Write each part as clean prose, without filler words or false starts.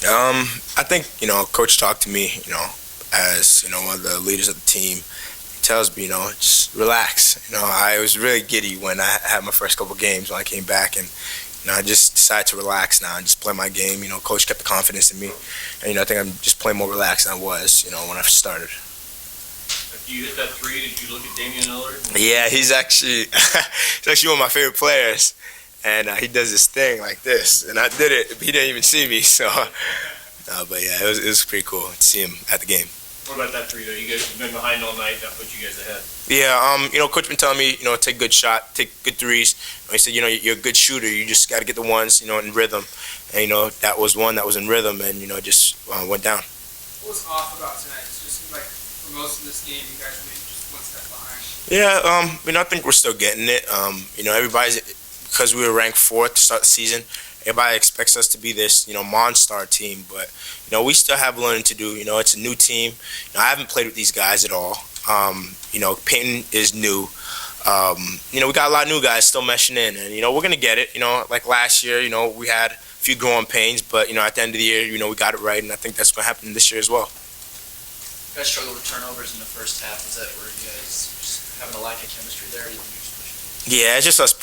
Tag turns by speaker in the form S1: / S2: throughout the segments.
S1: I think, Coach talked to me, as, one of the leaders of the team. He tells me, just relax. I was really giddy when I had my first couple games when I came back, and, I just decided to relax now and just play my game. Coach kept the confidence in me, and, I think I'm just playing more relaxed than I was, when I started.
S2: After you hit that three, did you look at Damian Lillard?
S1: Yeah, he's actually one of my favorite players. And he does this thing like this, and I did it. He didn't even see me, so. But yeah, it was pretty cool to see him at the game.
S2: What about that three though? You guys have been behind all night. That put you guys ahead.
S1: Yeah, Coach been telling me, take good shot, take good threes. He said, you're a good shooter. You just got to get the ones, in rhythm. And that was one that was in rhythm, and just went down.
S3: What was off about tonight? It just seemed like for most of this game, you guys were maybe just one step behind.
S1: Yeah, I think we're still getting it. Everybody's. Because we were ranked 4th to start the season, everybody expects us to be this, Monstar team. But, we still have learning to do. It's a new team. I haven't played with these guys at all. Peyton is new. We got a lot of new guys still meshing in. And, we're going to get it. Like last year, we had a few growing pains. But, at the end of the year, we got it right. And I think that's going to happen this year as well.
S4: You guys struggled with turnovers in the first half. Was that where you guys just having a lack of chemistry there? Or you think you're just pushing?
S1: Yeah, it's just us.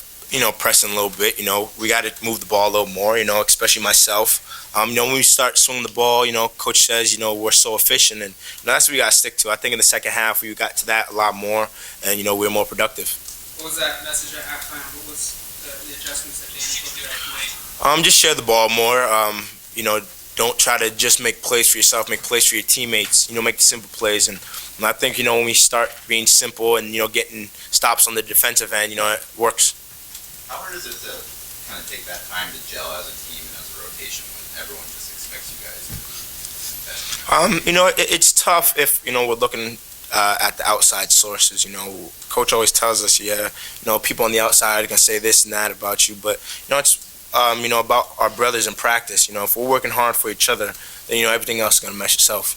S1: Pressing a little bit. We got to move the ball a little more. Especially myself. When we start swinging the ball, Coach says, we're so efficient, and that's what we got to stick to. I think in the second half we got to that a lot more, and we're more productive.
S3: What was that message at halftime? What was the adjustments that Danny put there?
S1: Just share the ball more. Don't try to just make plays for yourself. Make plays for your teammates. Make the simple plays, and I think when we start being simple and getting stops on the defensive end, it works.
S5: How hard is it to kind of take that time to gel as a team and as a rotation when everyone just expects you guys to do that?
S1: It's tough if, we're looking at the outside sources. Coach always tells us, people on the outside can say this and that about you. But, it's, about our brothers in practice. If we're working hard for each other, then, everything else is going to mesh itself.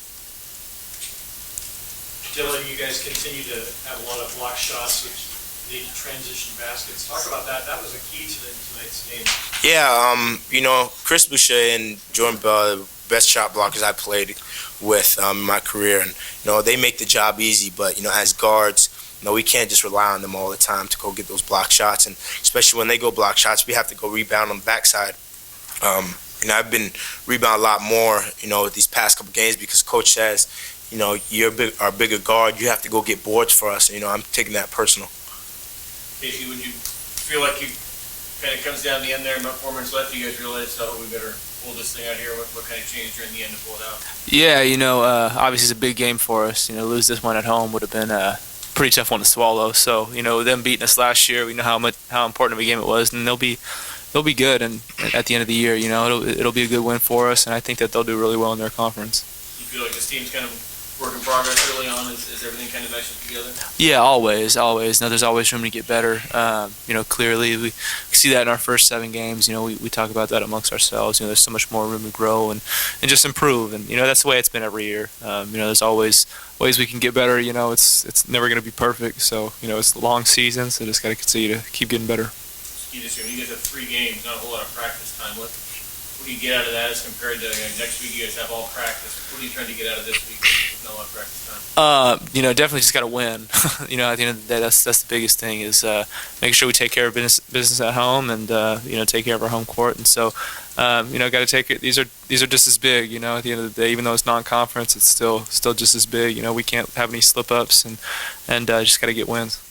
S2: Dylan, you guys continue to have a lot of block shots, which need transition baskets. Talk about that. That was a key to tonight's game.
S1: Yeah, Chris Boucher and Jordan Bell, the best shot blockers I played with in my career, and they make the job easy. But as guards, we can't just rely on them all the time to go get those block shots, and especially when they go block shots, we have to go rebound on the backside. I've been rebounding a lot more, these past couple games because Coach says, you're our bigger guard. You have to go get boards for us. I'm taking that personal.
S2: Casey, would you feel like you kind of comes down the end there, about 4 minutes left, you guys realize, we better pull this thing out here? What kind of changed during the end to pull it out?
S6: Yeah, obviously it's a big game for us. Lose this one at home would have been a pretty tough one to swallow. So, them beating us last year, we know how important of a game it was, and they'll be good. And at the end of the year, it'll be a good win for us, and I think that they'll do really well in their conference.
S2: You feel like this team's kind of work in progress early on? Is everything kind of meshes together?
S6: Yeah, always. No, there's always room to get better. Clearly we see that in our first 7 games. We talk about that amongst ourselves. There's so much more room to grow and just improve. And that's the way it's been every year. There's always ways we can get better. It's never going to be perfect. So it's a long season. So just got to continue to keep getting better.
S2: You guys have 3 games, not a whole lot of practice time. What do you get out of that as compared to next week? You guys have all practice. What are you trying to get out of this week with not a lot of practice time?
S6: Definitely just got to win. At the end of the day, that's the biggest thing is making sure we take care of business at home and take care of our home court. And so got to take it. These are just as big. At the end of the day, even though it's non-conference, it's still just as big. We can't have any slip ups and just got to get wins.